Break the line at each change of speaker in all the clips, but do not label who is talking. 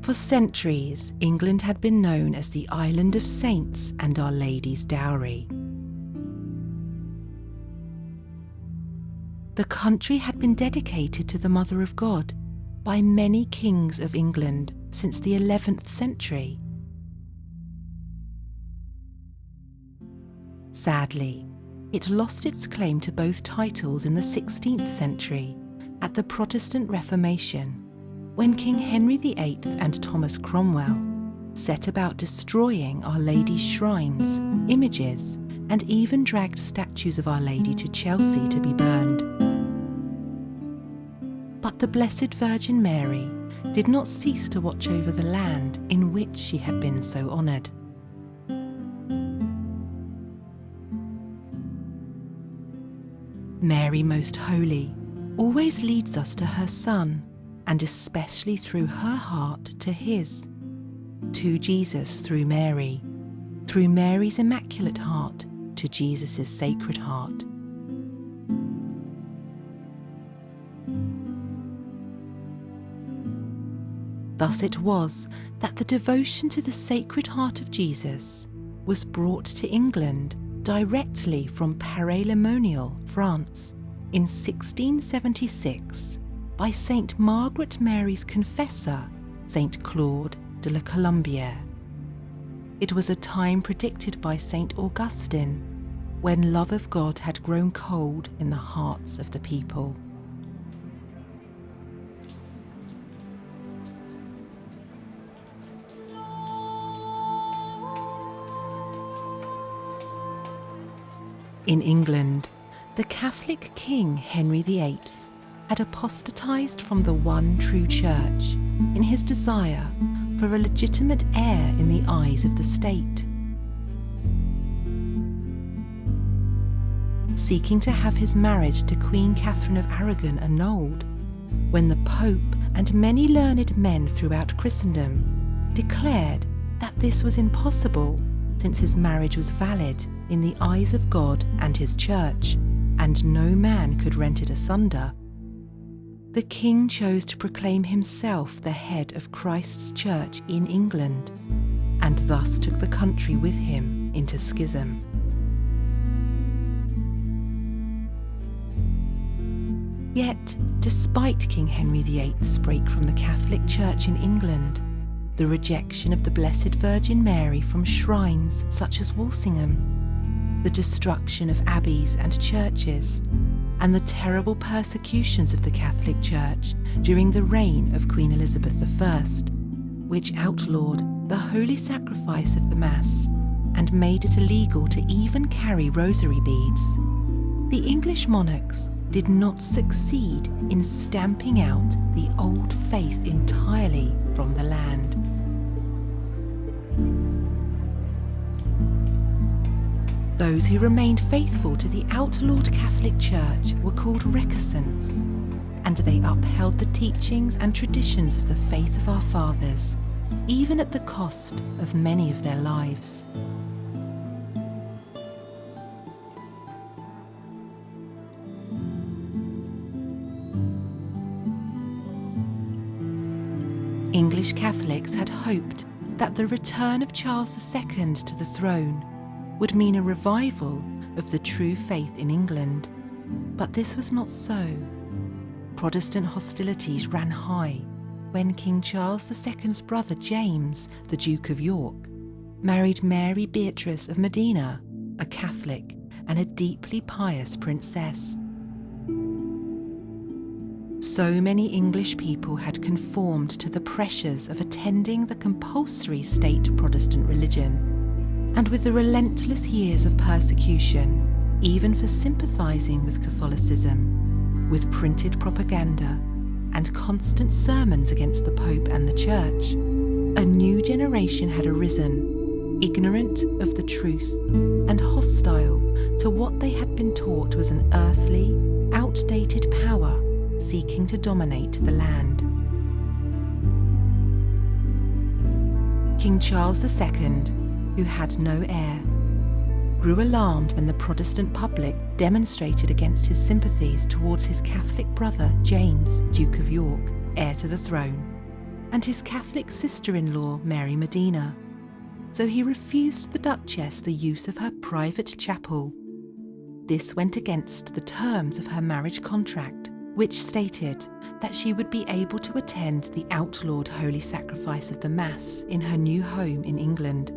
For centuries, England had been known as the Island of Saints and Our Lady's Dowry. The country had been dedicated to the Mother of God by many kings of England since the 11th century. Sadly, it lost its claim to both titles in the 16th century at the Protestant Reformation, when King Henry VIII and Thomas Cromwell set about destroying Our Lady's shrines, images, and even dragged statues of Our Lady to Chelsea to be burned. But the Blessed Virgin Mary did not cease to watch over the land in which she had been so honoured. Mary Most Holy always leads us to her Son, and especially through her heart to his, to Jesus through Mary's Immaculate Heart to Jesus' Sacred Heart. Thus it was that the devotion to the Sacred Heart of Jesus was brought to England directly from Paray-le-Monial, France, in 1676 by Saint Margaret Mary's confessor, Saint Claude de la Colombiere. It was a time predicted by Saint Augustine, when love of God had grown cold in the hearts of the people. In England, the Catholic King Henry VIII had apostatized from the one true church in his desire for a legitimate heir in the eyes of the state. Seeking to have his marriage to Queen Catherine of Aragon annulled, when the Pope and many learned men throughout Christendom declared that this was impossible, since his marriage was valid in the eyes of God and his church, and no man could rent it asunder, the king chose to proclaim himself the head of Christ's church in England, and thus took the country with him into schism. Yet, despite King Henry VIII's break from the Catholic Church in England, the rejection of the Blessed Virgin Mary from shrines such as Walsingham, the destruction of abbeys and churches, and the terrible persecutions of the Catholic Church during the reign of Queen Elizabeth I, which outlawed the holy sacrifice of the Mass and made it illegal to even carry rosary beads, the English monarchs did not succeed in stamping out the old faith entirely from the land. Those who remained faithful to the outlawed Catholic Church were called recusants, and they upheld the teachings and traditions of the faith of our fathers, even at the cost of many of their lives. English Catholics had hoped that the return of Charles II to the throne would mean a revival of the true faith in England, but this was not so. Protestant hostilities ran high when King Charles II's brother James, the Duke of York, married Mary Beatrice of Modena, a Catholic and a deeply pious princess. So many English people had conformed to the pressures of attending the compulsory state Protestant religion, and with the relentless years of persecution, even for sympathising with Catholicism, with printed propaganda and constant sermons against the Pope and the Church, a new generation had arisen, ignorant of the truth and hostile to what they had been taught was an earthly, outdated power seeking to dominate the land. King Charles II, who had no heir, grew alarmed when the Protestant public demonstrated against his sympathies towards his Catholic brother James, Duke of York, heir to the throne, and his Catholic sister-in-law Mary Modena, so he refused the Duchess the use of her private chapel. This went against the terms of her marriage contract, which stated that she would be able to attend the outlawed Holy Sacrifice of the Mass in her new home in England.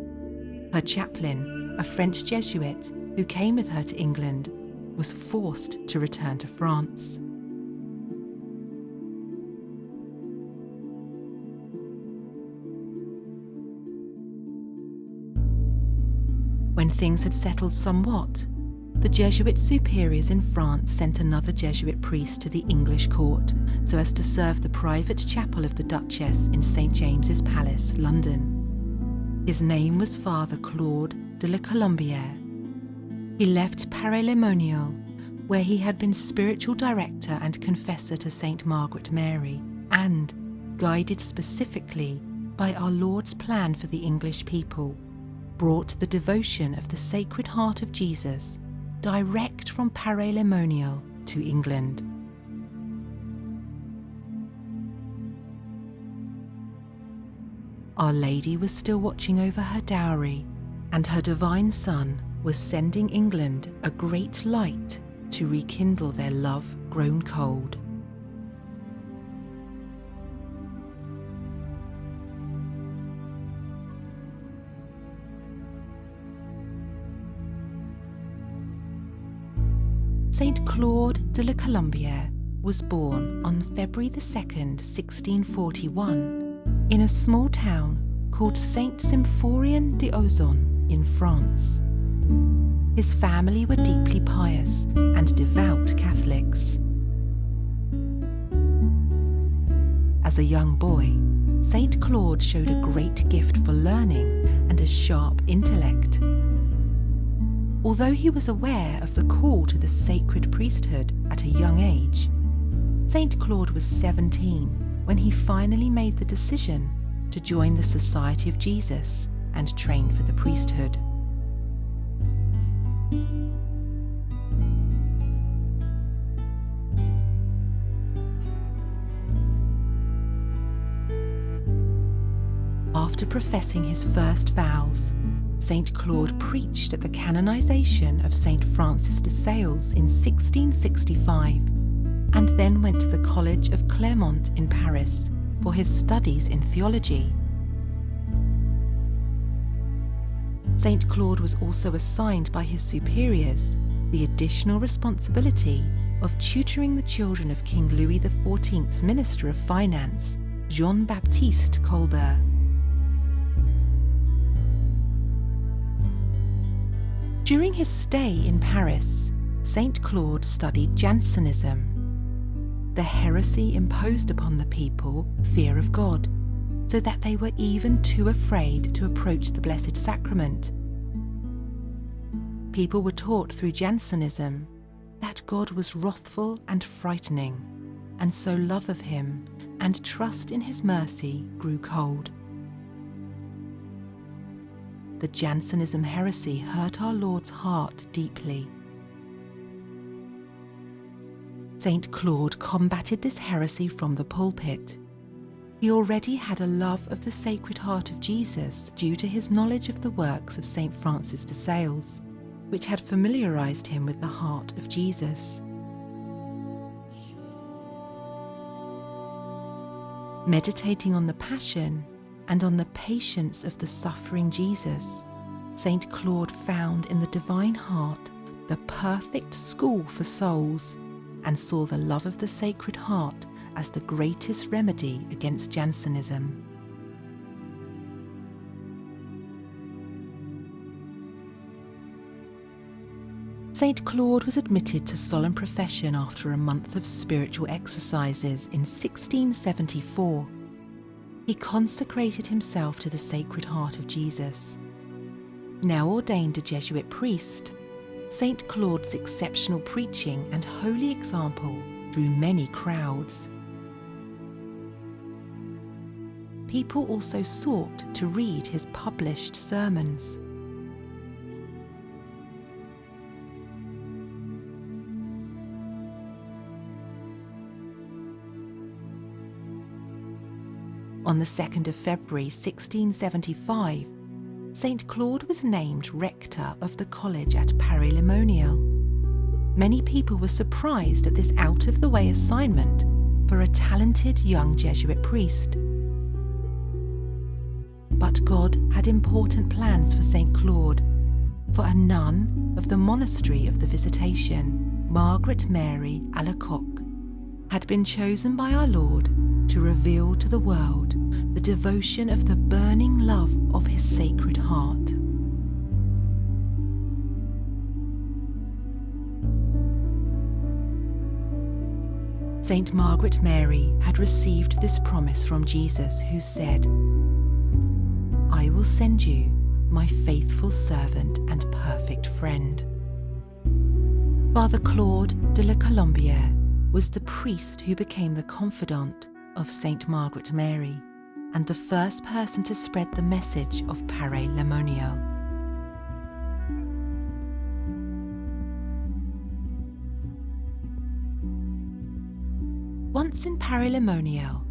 Her chaplain, a French Jesuit who came with her to England, was forced to return to France. When things had settled somewhat, the Jesuit superiors in France sent another Jesuit priest to the English court so as to serve the private chapel of the Duchess in St James's Palace, London. His name was Father Claude de la Colombiere. He left Paray-le-Monial, where he had been spiritual director and confessor to Saint Margaret Mary, and, guided specifically by our Lord's plan for the English people, brought the devotion of the Sacred Heart of Jesus direct from Paray-le-Monial to England. Our Lady was still watching over her dowry, and her divine Son was sending England a great light to rekindle their love grown cold. Saint Claude de la Colombiere was born on February 2nd, 1641, in a small town called Saint Symphorien d'Auzon in France. His family were deeply pious and devout Catholics. As a young boy, Saint Claude showed a great gift for learning and a sharp intellect. Although he was aware of the call to the sacred priesthood at a young age, Saint Claude was 17 when he finally made the decision to join the Society of Jesus and train for the priesthood. After professing his first vows, Saint Claude preached at the canonization of Saint Francis de Sales in 1665, and then went to the College of Clermont in Paris for his studies in theology. Saint Claude was also assigned by his superiors the additional responsibility of tutoring the children of King Louis XIV's Minister of Finance, Jean-Baptiste Colbert. During his stay in Paris, Saint Claude studied Jansenism, the heresy imposed upon the people fear of God, so that they were even too afraid to approach the Blessed Sacrament. People were taught through Jansenism that God was wrathful and frightening, and so love of him and trust in his mercy grew cold. The Jansenism heresy hurt our Lord's heart deeply. Saint Claude combated this heresy from the pulpit. He already had a love of the Sacred Heart of Jesus due to his knowledge of the works of Saint Francis de Sales, which had familiarized him with the heart of Jesus. Meditating on the Passion and on the patience of the suffering Jesus, Saint Claude found in the Divine Heart the perfect school for souls, and saw the love of the Sacred Heart as the greatest remedy against Jansenism. Saint Claude was admitted to solemn profession after a month of spiritual exercises in 1674. He consecrated himself to the Sacred Heart of Jesus. Now ordained a Jesuit priest, Saint Claude's exceptional preaching and holy example drew many crowds. People also sought to read his published sermons. On the 2nd of February 1675, Saint Claude was named rector of the college at Paray-le-Monial. Many people were surprised at this out-of-the-way assignment for a talented young Jesuit priest. But God had important plans for Saint Claude, for a nun of the monastery of the Visitation, Margaret Mary Alacoque, had been chosen by our Lord to reveal to the world the devotion of the burning love of his Sacred Heart. Saint Margaret Mary had received this promise from Jesus, who said, "I will send you my faithful servant and perfect friend." Father Claude de la Colombiere was the priest who became the confidant of Saint Margaret Mary and the first person to spread the message of Paray-le-Monial. Once in Paray-le-Monial,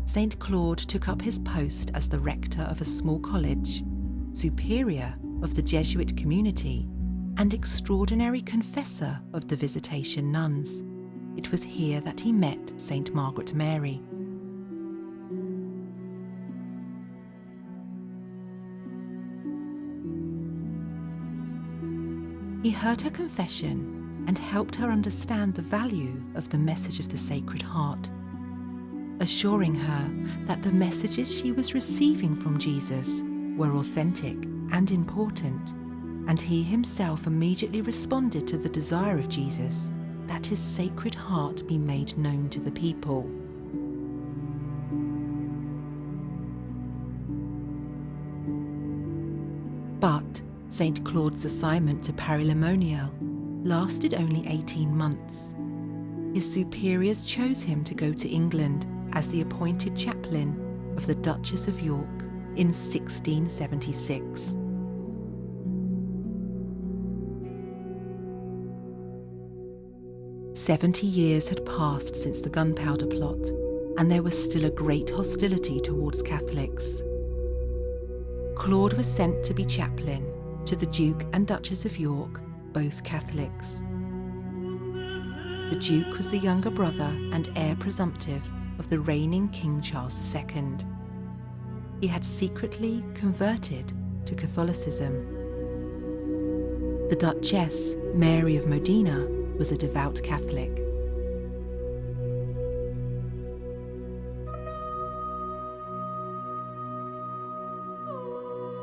Saint Claude took up his post as the rector of a small college, superior of the Jesuit community, and extraordinary confessor of the Visitation nuns. It was here that he met Saint Margaret Mary. He heard her confession and helped her understand the value of the message of the Sacred Heart, assuring her that the messages she was receiving from Jesus were authentic and important, and he himself immediately responded to the desire of Jesus that his Sacred Heart be made known to the people. But Saint Claude's assignment to Paray-le-Monial lasted only 18 months. His superiors chose him to go to England as the appointed chaplain of the Duchess of York in 1676. "70 years had passed since the Gunpowder Plot, and there was still a great hostility towards Catholics. Claude was sent to be chaplain to the Duke and Duchess of York, both Catholics. The Duke was the younger brother and heir presumptive of the reigning King Charles II. He had secretly converted to Catholicism. The Duchess, Mary of Modena, was a devout Catholic.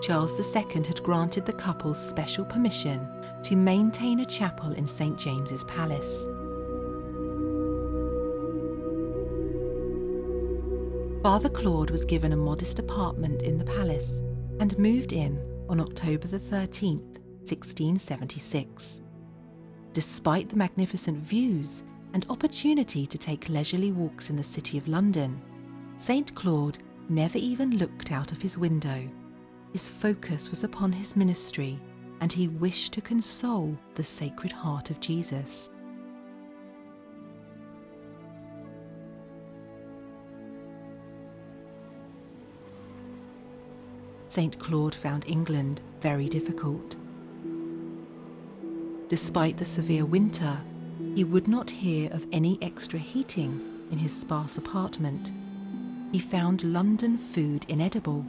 Charles II had granted the couple special permission to maintain a chapel in St. James's Palace. Father Claude was given a modest apartment in the palace and moved in on October the 13th, 1676. Despite the magnificent views and opportunity to take leisurely walks in the City of London, Saint Claude never even looked out of his window. His focus was upon his ministry, and he wished to console the Sacred Heart of Jesus. Saint Claude found England very difficult. Despite the severe winter, he would not hear of any extra heating in his sparse apartment. He found London food inedible.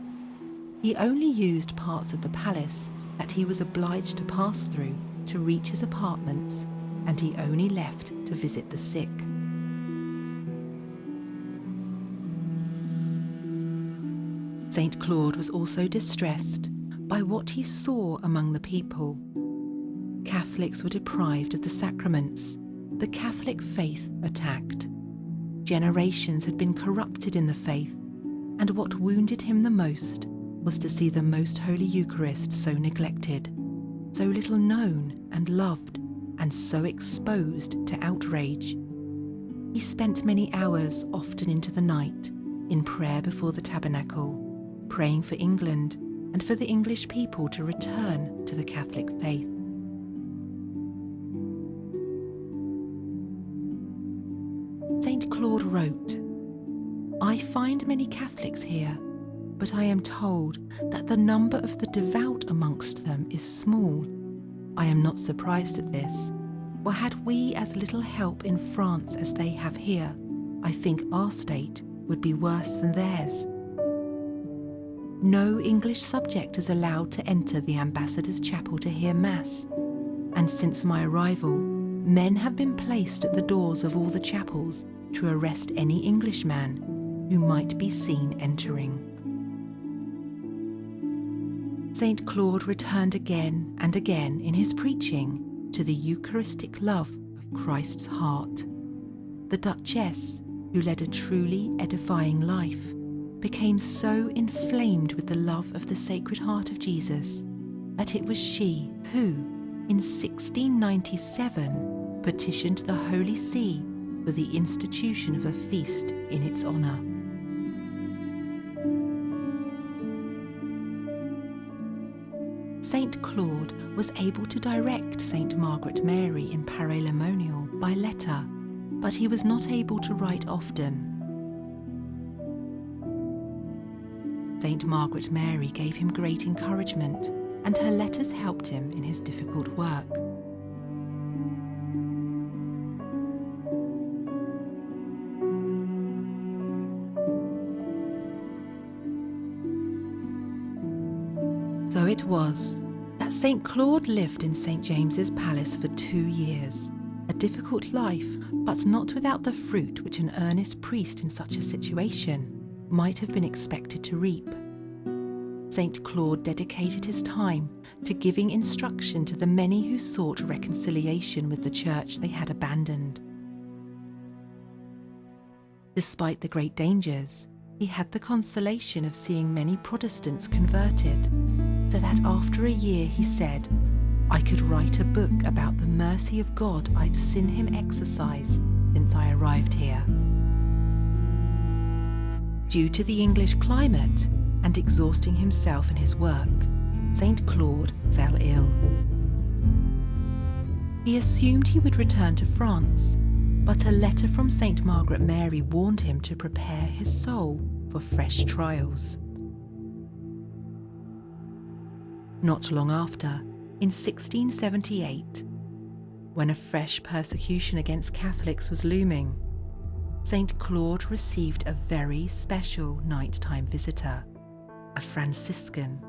He only used parts of the palace that he was obliged to pass through to reach his apartments, and he only left to visit the sick. Saint Claude was also distressed by what he saw among the people. Catholics were deprived of the sacraments, the Catholic faith attacked. Generations had been corrupted in the faith, and what wounded him the most was to see the Most Holy Eucharist so neglected, so little known and loved, and so exposed to outrage. He spent many hours, often into the night, in prayer before the tabernacle, praying for England and for the English people to return to the Catholic faith. Saint Claude wrote, I find many Catholics here, but I am told that the number of the devout amongst them is small. I am not surprised at this, for had we as little help in France as they have here, I think our state would be worse than theirs. No English subject is allowed to enter the ambassador's chapel to hear Mass, and since my arrival, men have been placed at the doors of all the chapels to arrest any Englishman who might be seen entering. Saint Claude returned again and again in his preaching to the Eucharistic love of Christ's heart. The Duchess, who led a truly edifying life, became so inflamed with the love of the Sacred Heart of Jesus that it was she who, in 1697, petitioned the Holy See for the institution of a feast in its honour. Saint Claude was able to direct Saint Margaret Mary in Paray-le-Monial by letter, but he was not able to write often. Saint Margaret Mary gave him great encouragement, and her letters helped him in his difficult work. So it was that Saint Claude lived in St. James's Palace for 2 years, a difficult life, but not without the fruit which an earnest priest in such a situation might have been expected to reap. Saint Claude dedicated his time to giving instruction to the many who sought reconciliation with the church they had abandoned. Despite the great dangers, he had the consolation of seeing many Protestants converted, so that after a year he said, "I could write a book about the mercy of God I've seen him exercise since I arrived here." Due to the English climate and exhausting himself in his work, Saint Claude fell ill. He assumed he would return to France, but a letter from Saint Margaret Mary warned him to prepare his soul for fresh trials. Not long after, in 1678, when a fresh persecution against Catholics was looming, Saint Claude received a very special nighttime visitor, a Franciscan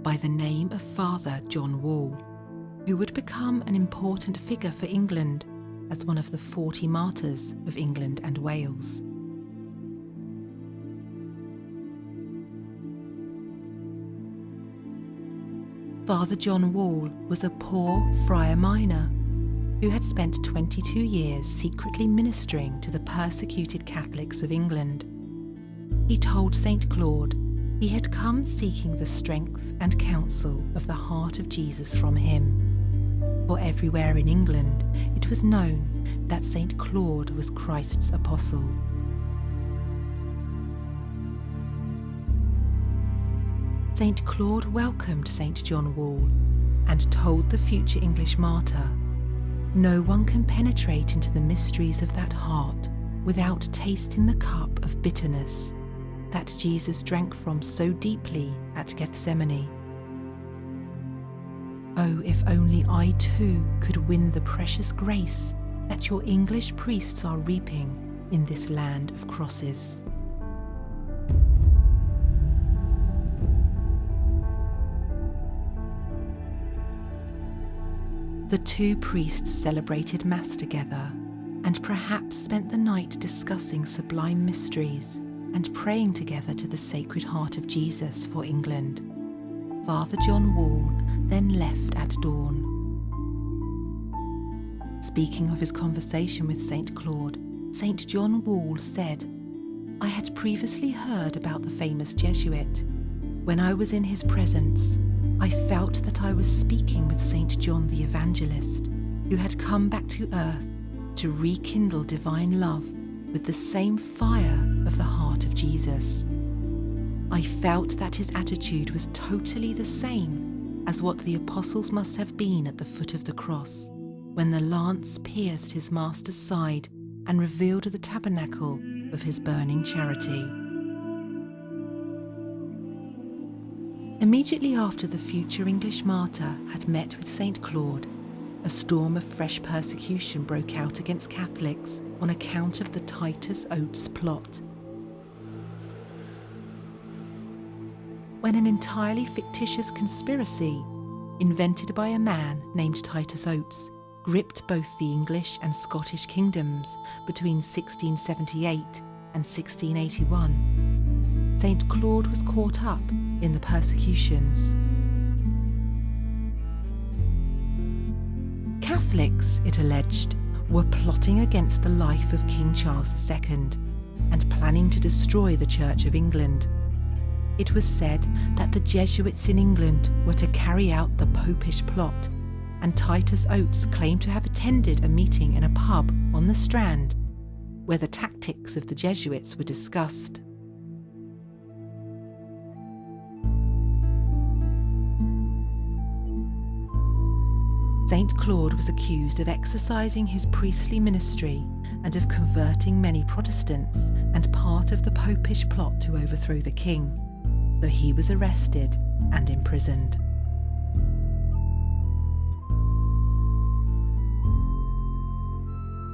by the name of Father John Wall, who would become an important figure for England as one of the 40 martyrs of England and Wales. Father John Wall was a poor friar minor who had spent 22 years secretly ministering to the persecuted Catholics of England. He told Saint Claude he had come seeking the strength and counsel of the heart of Jesus from him, for everywhere in England it was known that Saint Claude was Christ's apostle. Saint Claude welcomed Saint John Wall and told the future English martyr, "No one can penetrate into the mysteries of that heart without tasting the cup of bitterness that Jesus drank from so deeply at Gethsemane. Oh, if only I too could win the precious grace that your English priests are reaping in this land of crosses." The two priests celebrated Mass together and perhaps spent the night discussing sublime mysteries and praying together to the Sacred Heart of Jesus for England. Father John Wall then left at dawn. Speaking of his conversation with Saint Claude, Saint John Wall said, "I had previously heard about the famous Jesuit. When I was in his presence, I felt that I was speaking with Saint John the Evangelist, who had come back to earth to rekindle divine love with the same fire of the heart of Jesus. I felt that his attitude was totally the same as what the apostles must have been at the foot of the cross, when the lance pierced his master's side and revealed the tabernacle of his burning charity. Immediately after the future English martyr had met with Saint Claude, a storm of fresh persecution broke out against Catholics on account of the Titus Oates plot. When an entirely fictitious conspiracy, invented by a man named Titus Oates, gripped both the English and Scottish kingdoms between 1678 and 1681, Saint Claude was caught up in the persecutions. Catholics, it alleged, were plotting against the life of King Charles II and planning to destroy the Church of England. It was said that the Jesuits in England were to carry out the popish plot, and Titus Oates claimed to have attended a meeting in a pub on the Strand where the tactics of the Jesuits were discussed. Saint Claude was accused of exercising his priestly ministry and of converting many Protestants and part of the popish plot to overthrow the king, though he was arrested and imprisoned.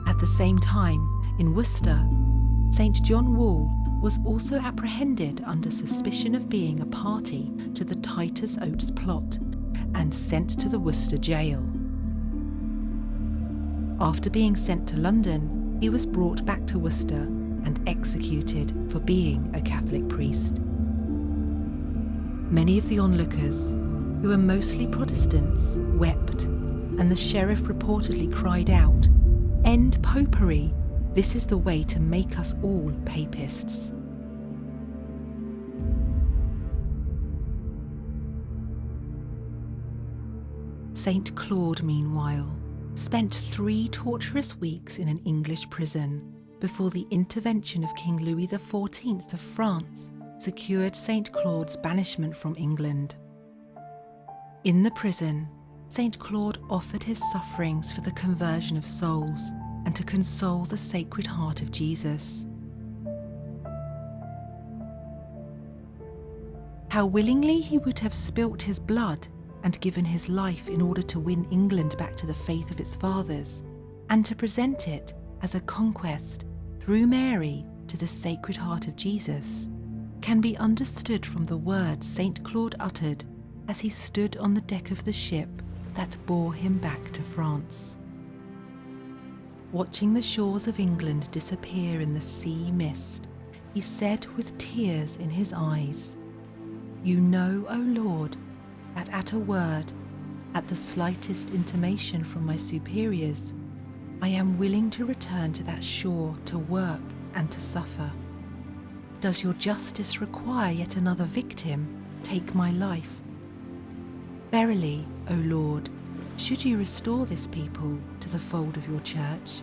At the same time, in Worcester, St. John Wall was also apprehended under suspicion of being a party to the Titus Oates plot and sent to the Worcester jail. After being sent to London, he was brought back to Worcester and executed for being a Catholic priest. Many of the onlookers, who were mostly Protestants, wept, and the sheriff reportedly cried out, "End popery! This is the way to make us all papists." Saint Claude, meanwhile, spent 3 torturous weeks in an English prison before the intervention of King Louis XIV of France secured Saint Claude's banishment from England. In the prison, Saint Claude offered his sufferings for the conversion of souls and to console the Sacred Heart of Jesus. How willingly he would have spilt his blood and given his life in order to win England back to the faith of its fathers, and to present it as a conquest through Mary to the Sacred Heart of Jesus, can be understood from the words Saint Claude uttered as he stood on the deck of the ship that bore him back to France. Watching the shores of England disappear in the sea mist, he said with tears in his eyes, "You know, O Lord, that at a word, at the slightest intimation from my superiors, I am willing to return to that shore to work and to suffer. Does your justice require yet another victim? Take my life. Verily, O Lord, should you restore this people to the fold of your church,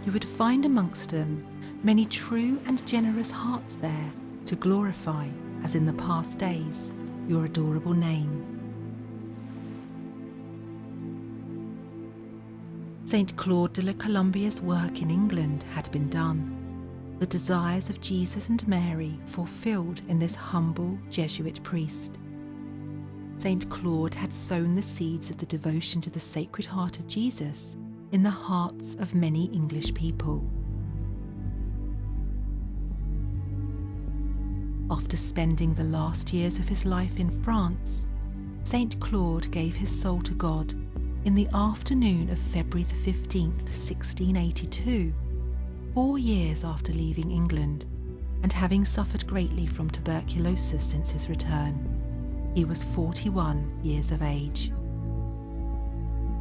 you would find amongst them many true and generous hearts there to glorify, as in the past days, your adorable name." Saint Claude de la Colombiere's work in England had been done, the desires of Jesus and Mary fulfilled in this humble Jesuit priest. Saint Claude had sown the seeds of the devotion to the Sacred Heart of Jesus in the hearts of many English people. After spending the last years of his life in France, Saint Claude gave his soul to God in the afternoon of February the 15th, 1682, 4 years after leaving England, and having suffered greatly from tuberculosis since his return. He was 41 years of age.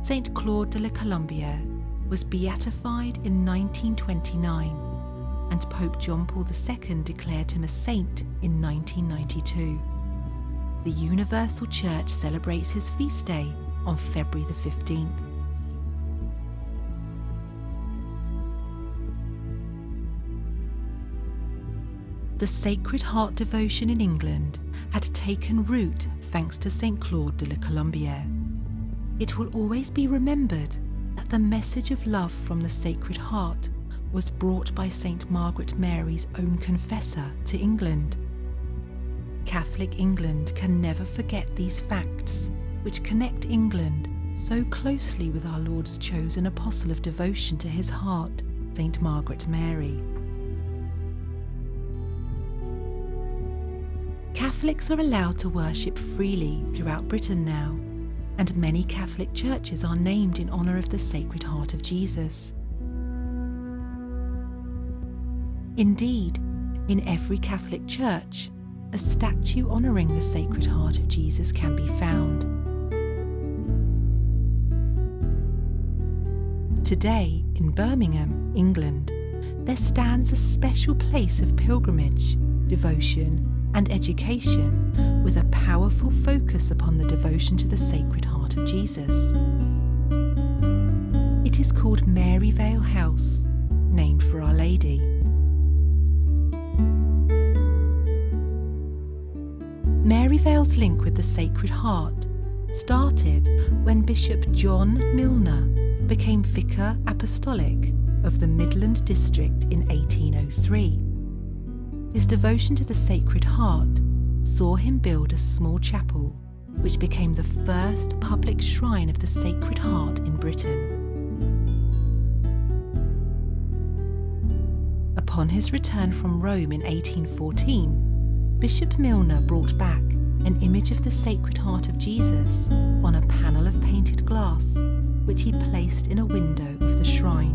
Saint Claude de la Colombiere was beatified in 1929, and Pope John Paul II declared him a saint in 1992. The Universal Church celebrates his feast day on February the 15th. The Sacred Heart devotion in England had taken root thanks to Saint Claude de la Colombiere. It will always be remembered that the message of love from the Sacred Heart was brought by Saint Margaret Mary's own confessor to England. Catholic England can never forget these facts, which connect England so closely with our Lord's chosen apostle of devotion to his heart, Saint Margaret Mary. Catholics are allowed to worship freely throughout Britain now, and many Catholic churches are named in honour of the Sacred Heart of Jesus. Indeed, in every Catholic church, a statue honouring the Sacred Heart of Jesus can be found. Today, in Birmingham, England, there stands a special place of pilgrimage, devotion, and education with a powerful focus upon the devotion to the Sacred Heart of Jesus. It is called Maryvale House, named for Our Lady. Maryvale's link with the Sacred Heart started when Bishop John Milner became Vicar Apostolic of the Midland District in 1803. His devotion to the Sacred Heart saw him build a small chapel, which became the first public shrine of the Sacred Heart in Britain. Upon his return from Rome in 1814, Bishop Milner brought back an image of the Sacred Heart of Jesus on a panel of painted glass, which he placed in a window of the shrine.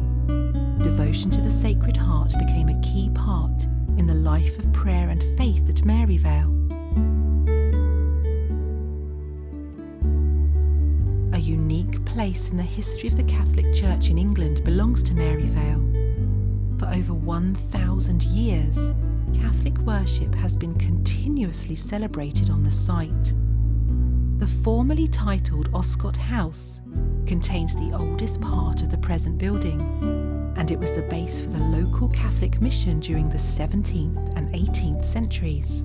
Devotion to the Sacred Heart became a key part in the life of prayer and faith at Maryvale. A unique place in the history of the Catholic Church in England belongs to Maryvale. For over 1,000 years, Catholic worship has been continuously celebrated on the site. The formerly titled Oscott House contains the oldest part of the present building, and it was the base for the local Catholic mission during the 17th and 18th centuries.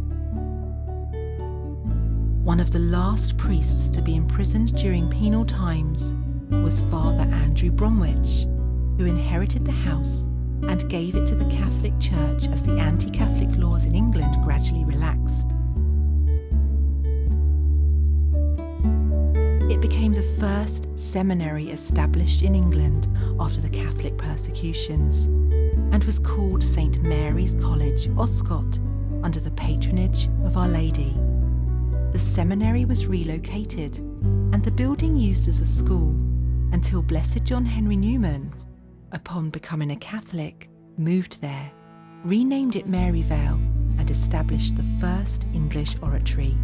One of the last priests to be imprisoned during penal times was Father Andrew Bromwich, who inherited the house and gave it to the Catholic Church as the anti-Catholic laws in England gradually relaxed. It became the first seminary established in England after the Catholic persecutions, and was called St. Mary's College, Oscott, under the patronage of Our Lady. The seminary was relocated, and the building used as a school until Blessed John Henry Newman, upon becoming a Catholic, moved there, renamed it Maryvale, and established the first English oratory.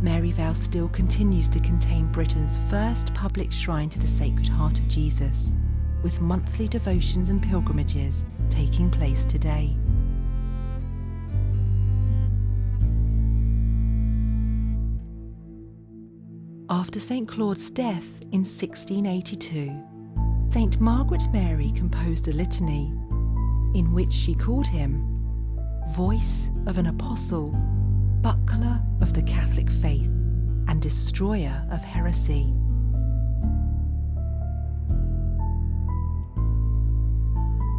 Maryvale still continues to contain Britain's first public shrine to the Sacred Heart of Jesus, with monthly devotions and pilgrimages taking place today. After Saint Claude's death in 1682, Saint Margaret Mary composed a litany in which she called him Voice of an Apostle, Buckler of the Catholic Faith, and Destroyer of Heresy.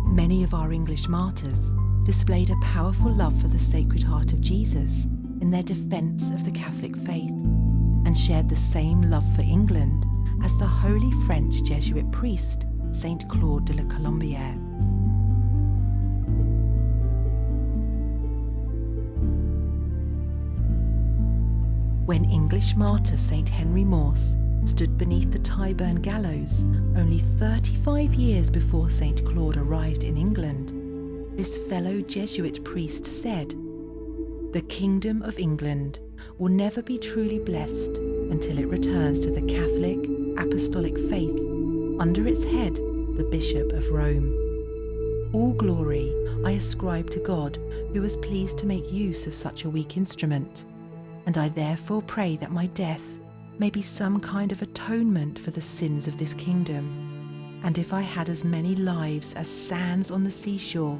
Many of our English martyrs displayed a powerful love for the Sacred Heart of Jesus in their defence of the Catholic faith, and shared the same love for England as the holy French Jesuit priest, Saint Claude de la Colombiere. When English martyr St. Henry Morse stood beneath the Tyburn gallows only 35 years before St. Claude arrived in England, this fellow Jesuit priest said, "The kingdom of England will never be truly blessed until it returns to the Catholic Apostolic faith under its head, the Bishop of Rome. All glory I ascribe to God, who was pleased to make use of such a weak instrument, and I therefore pray that my death may be some kind of atonement for the sins of this kingdom, and if I had as many lives as sands on the seashore,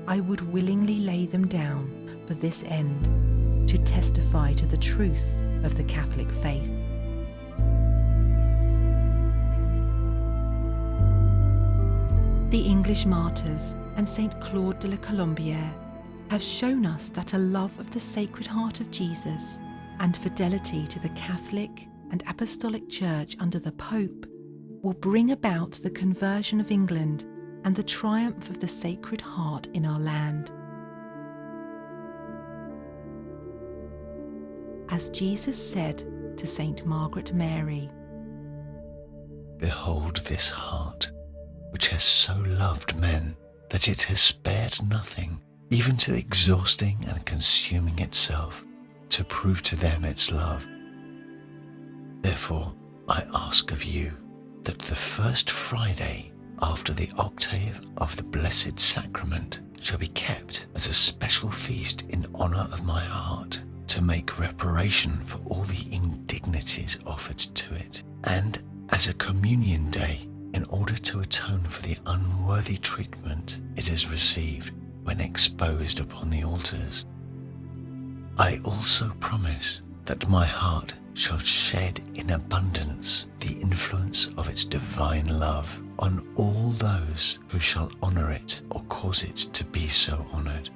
I would willingly lay them down for this end, to testify to the truth of the Catholic faith." The English Martyrs and Saint Claude de la Colombiere have shown us that a love of the Sacred Heart of Jesus and fidelity to the Catholic and Apostolic Church under the Pope will bring about the conversion of England and the triumph of the Sacred Heart in our land. As Jesus said to Saint Margaret Mary,
"Behold this heart, which has so loved men that it has spared nothing, even to exhausting and consuming itself, to prove to them its love. Therefore, I ask of you that the first Friday after the octave of the Blessed Sacrament shall be kept as a special feast in honour of my heart, to make reparation for all the indignities offered to it, and as a communion day in order to atone for the unworthy treatment it has received when exposed upon the altars. I also promise that my heart shall shed in abundance the influence of its divine love on all those who shall honour it or cause it to be so honoured.